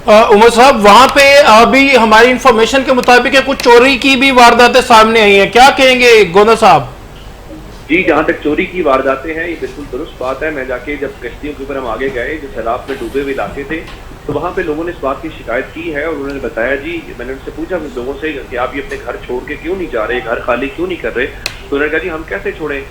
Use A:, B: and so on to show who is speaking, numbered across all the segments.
A: उमर साहब, वहां पे अभी हमारी इंफॉर्मेशन के मुताबिक है कुछ चोरी की भी वारदातें सामने आई हैं, क्या कहेंगे गोना साहब?
B: जी, जहाँ तक चोरी की वारदातें हैं, ये बिल्कुल दुरुस्त बात है। मैं जाके जब कश्तियों के ऊपर हम आगे गए, जो सैलाब में डूबे हुए इलाके थे, तो वहाँ पे लोगों ने इस बात की शिकायत की है और उन्होंने बताया, जी मैंने उनसे पूछा कुछ लोगों से कि आप ये अपने घर छोड़ के क्यों नहीं जा रहे, घर खाली क्यों नहीं कर रहे? तो उन्होंने कहा, जी हम कैसे छोड़ें,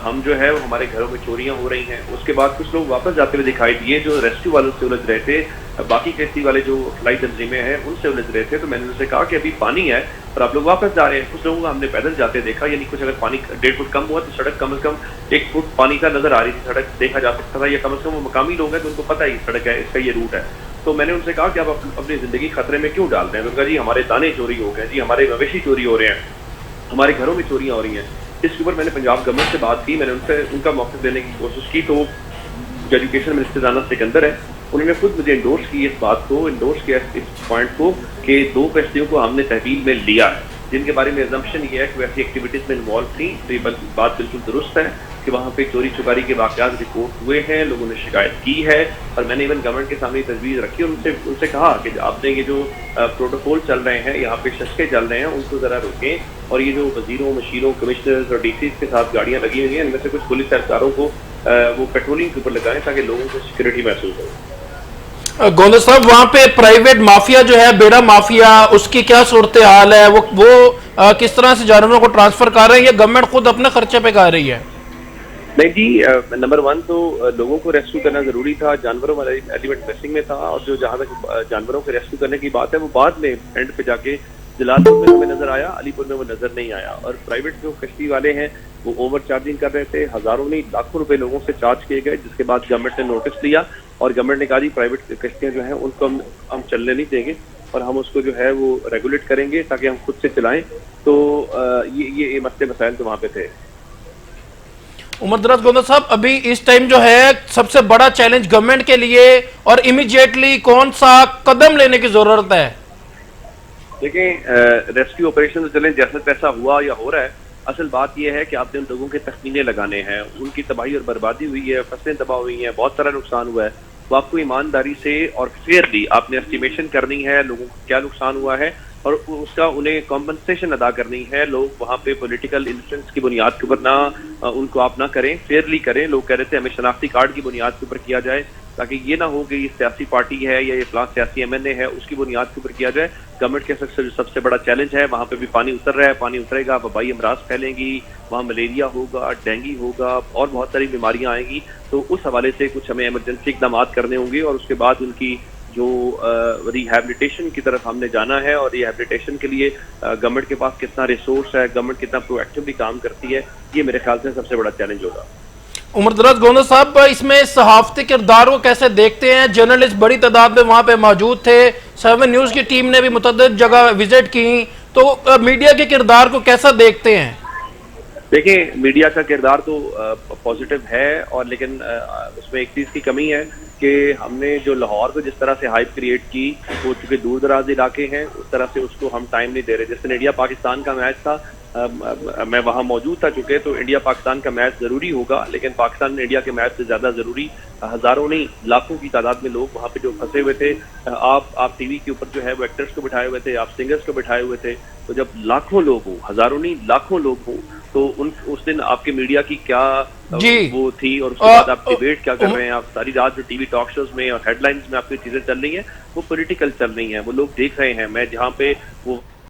B: हम जो है वो हमारे घरों में चोरियां हो रही हैं। उसके बाद कुछ लोग वापस जाते हुए दिखाई दिए जो रेस्क्यू वालों से उलझ रहे थे, बाकी कश्ती वाले जो फ्लाई तंजीमें हैं उनसे उलझ रहे थे। तो मैंने उनसे कहा कि अभी पानी है और आप लोग वापस जा रहे हैं। कुछ लोगों को हमने पैदल जाते देखा, यानी कुछ अगर पानी 1.5 फुट कम हुआ तो सड़क कम से कम 1 फुट पानी का नजर आ रही थी, सड़क देखा जा सकता था। या कम से कम वो मकामी लोग हैं तो उनको पता ही सड़क है, इसका ये रूट है। तो मैंने उनसे कहा कि आप अपनी जिंदगी खतरे में क्यों डाल रहे हैं? तो उनका, जी हमारे दाने चोरी हो गए, जी हमारे मवेशी चोरी हो रहे हैं, हमारे घरों में चोरियां हो रही हैं। इसके ऊपर मैंने पंजाब गवर्नमेंट से बात की, मैंने उनसे उनका मौक़िफ़ देने की कोशिश की। तो जो एजुकेशन मिनिस्टर राना सिकंदर है, उन्होंने खुद मुझे इंडोर्स की इस बात को, इंडोर्स किया इस पॉइंट को कि 2 कश्तियों को हमने तहवील में लिया है, जिनके बारे में एजम्पशन ये है कि वैसी एक्टिविटीज में इन्वॉल्व थी। तो ये बात बिल्कुल दुरुस्त है कि वहाँ पे चोरी चुकारी के वाकयात रिपोर्ट हुए हैं, लोगों ने शिकायत की है। और मैंने इवन गवर्नमेंट के सामने तजवीज़ रखी और उनसे कहा कि आपने ये जो प्रोटोकॉल चल रहे हैं, यहाँ पे शस्के चल रहे हैं, उनको ज़रा रोकें। और ये जो वजीरों, मशीरों, कमिश्नर्स और डीसी के साथ गाड़ियाँ लगी हुई हैं, इनमें से कुछ पुलिस एहलकारों को वो पेट्रोलिंग के ऊपर लगाएं ताकि लोगों को सिक्योरिटी महसूस हो।
A: गोंदा साहब, वहां पे प्राइवेट माफिया जो है, बेड़ा माफिया, उसकी क्या सूरत हाल है? वो किस तरह से जानवरों को ट्रांसफर कर रहे हैं या गवर्नमेंट खुद अपने खर्चे पे कर रही है?
B: नहीं जी, नंबर 1 तो लोगों को रेस्क्यू करना जरूरी था, जानवरों वाला एलिमेंट मिसिंग में था। और जो जहाँ तक जानवरों को रेस्क्यू करने की बात है, वो बाद में एंड पे जाके जलालपुर में हमें नजर आया, अलीपुर में वो नजर नहीं आया। और प्राइवेट जो कश्ती वाले हैं वो ओवर चार्जिंग कर रहे थे, हजारों नहीं लाखों रुपए लोगों से चार्ज किए गए, जिसके बाद गवर्नमेंट ने नोटिस लिया और गवर्नमेंट ने कहा, जी प्राइवेट कश्तियां जो हैं उनको हम चलने नहीं देंगे और हम उसको जो है वो रेगुलेट करेंगे ताकि हम खुद से चलाएं। तो ये मसले मसाइल तो वहाँ पे थे।
A: उमर दराज गोंदा साहब, अभी इस टाइम जो है सबसे बड़ा चैलेंज गवर्नमेंट के लिए और इमीडिएटली कौन सा कदम लेने की जरूरत है?
B: देखें, रेस्क्यू ऑपरेशन तो चलें जैसा तैसा हुआ या हो रहा है। असल बात यह है कि आपने उन लोगों के तखमीने लगाने हैं, उनकी तबाही और बर्बादी हुई है, फसलें तबाह हुई हैं, बहुत सारा नुकसान हुआ है। तो आपको ईमानदारी से और फेयरली आपने एस्टिमेशन करनी है लोगों को क्या नुकसान हुआ है और उसका उन्हें कॉम्पनसेशन अदा करनी है। लोग वहाँ पे पॉलिटिकल इंफ्लुएंस की बुनियाद के ऊपर ना उनको आप ना करें, फेयरली करें। लोग कह रहे थे हमें शनाख्ती कार्ड की बुनियाद के ऊपर किया जाए ताकि ये ना हो कि ये सियासी पार्टी है या ये फलां सियासी एमएनए है, उसकी बुनियाद के ऊपर किया जाए। गवर्नमेंट के सबसे बड़ा चैलेंज है, वहाँ पे भी पानी उतर रहा है, पानी उतरेगा, वबाई अमराज फैलेंगी, वहाँ मलेरिया होगा, डेंगू होगा और बहुत सारी बीमारियां आएंगी। तो उस हवाले से कुछ हमें इमरजेंसी इकदाम करने होंगे और उसके बाद उनकी जो रिहैबिलिटेशन की तरफ हमने जाना है। और रिहैबिलिटेशन के लिए गवर्नमेंट के पास कितना रिसोर्स है, गवर्नमेंट कितना प्रोएक्टिवली काम करती है, ये मेरे ख्याल से सबसे बड़ा चैलेंज होगा।
A: उमर दराज गोंदा साहब, इसमें सहाफती किरदार को कैसे देखते हैं? जर्नलिस्ट बड़ी तादाद में वहां पे मौजूद थे, 7 न्यूज की टीम ने भी मुतअद्दिद जगह विजिट की, तो मीडिया के किरदार को कैसा देखते हैं?
B: देखिए, मीडिया का किरदार तो पॉजिटिव है और लेकिन उसमें एक चीज़ की कमी है कि हमने जो लाहौर को जिस तरह से हाइप क्रिएट की, वो चूंकि दूर दराज इलाके हैं, उस तरह से उसको हम टाइम नहीं दे रहे। जैसे इंडिया पाकिस्तान का मैच था, मैं वहाँ मौजूद था, चूंकि तो इंडिया पाकिस्तान का मैच जरूरी होगा, लेकिन पाकिस्तान इंडिया के मैच से ज्यादा जरूरी हजारों नहीं लाखों की तादाद में लोग वहाँ पे जो फंसे हुए थे। आप टीवी के ऊपर जो है वो एक्टर्स को बिठाए हुए थे, आप सिंगर्स को बिठाए हुए थे। तो जब लाखों लोग हों, हजारों नहीं लाखों लोग हों, तो उस दिन आपके मीडिया की क्या वो थी और उसके बाद आप डिबेट क्या कर रहे हैं? आप सारी रात जो टीवी टॉक शोज में और हेडलाइंस में आपकी चीजें चल रही हैं वो पॉलिटिकल चल रही हैं, वो लोग देख रहे हैं। मैं जहाँ पे वो